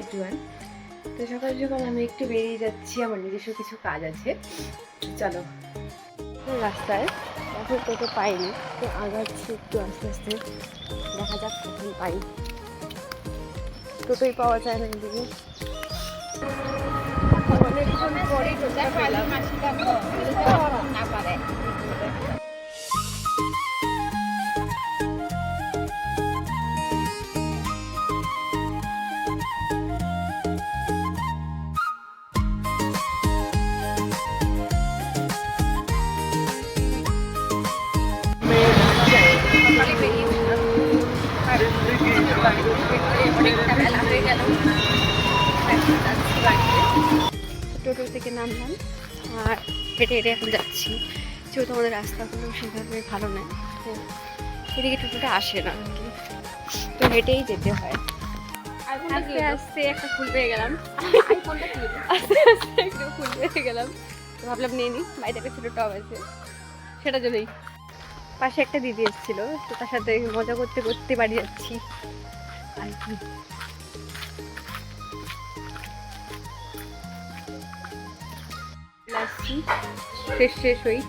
Everyone, তো সকাল সকাল আমি একটু বেরিয়ে যাচ্ছি, আমার নিজস্ব কিছু কাজ আছে। চলো। রাস্তায় এখন টোটো পাইনি, তো আগাচ্ছি একটু আস্তে আস্তে, দেখা যাক কখন পাই। টোটোই পাওয়া যায় না এদিকে। অনেকক্ষণ পরেই টোটোটা পেলাম। না পারে সকালে বেরিয়েছিলাম, অনেকটা বেলা হয়ে গেল। এখন যাচ্ছি বাড়িতে। টোটো থেকে নামলাম আর হেঁটে হেঁটে এখন যাচ্ছি, যেহেতু আমাদের রাস্তাগুলো সেভাবে ভালো নয়, তো এদিকে টোটোটা আসে না আর কি, তো হেঁটেই যেতে হয়। আস্তে আস্তে একটা ফুল পেয়ে গেলাম, আস্তে আস্তে একটু ফুল পেয়ে গেলাম, তো ভাবলাম নিয়ে নিই। বাড়িতে একটা ছোটো টব আছে, সেটা জন্যই। পাশে একটা দিদি এসেছিল, তো তার সাথে মজা করতে করতে বাড়ি যাচ্ছি আর কি। আসছি, শেষ হই।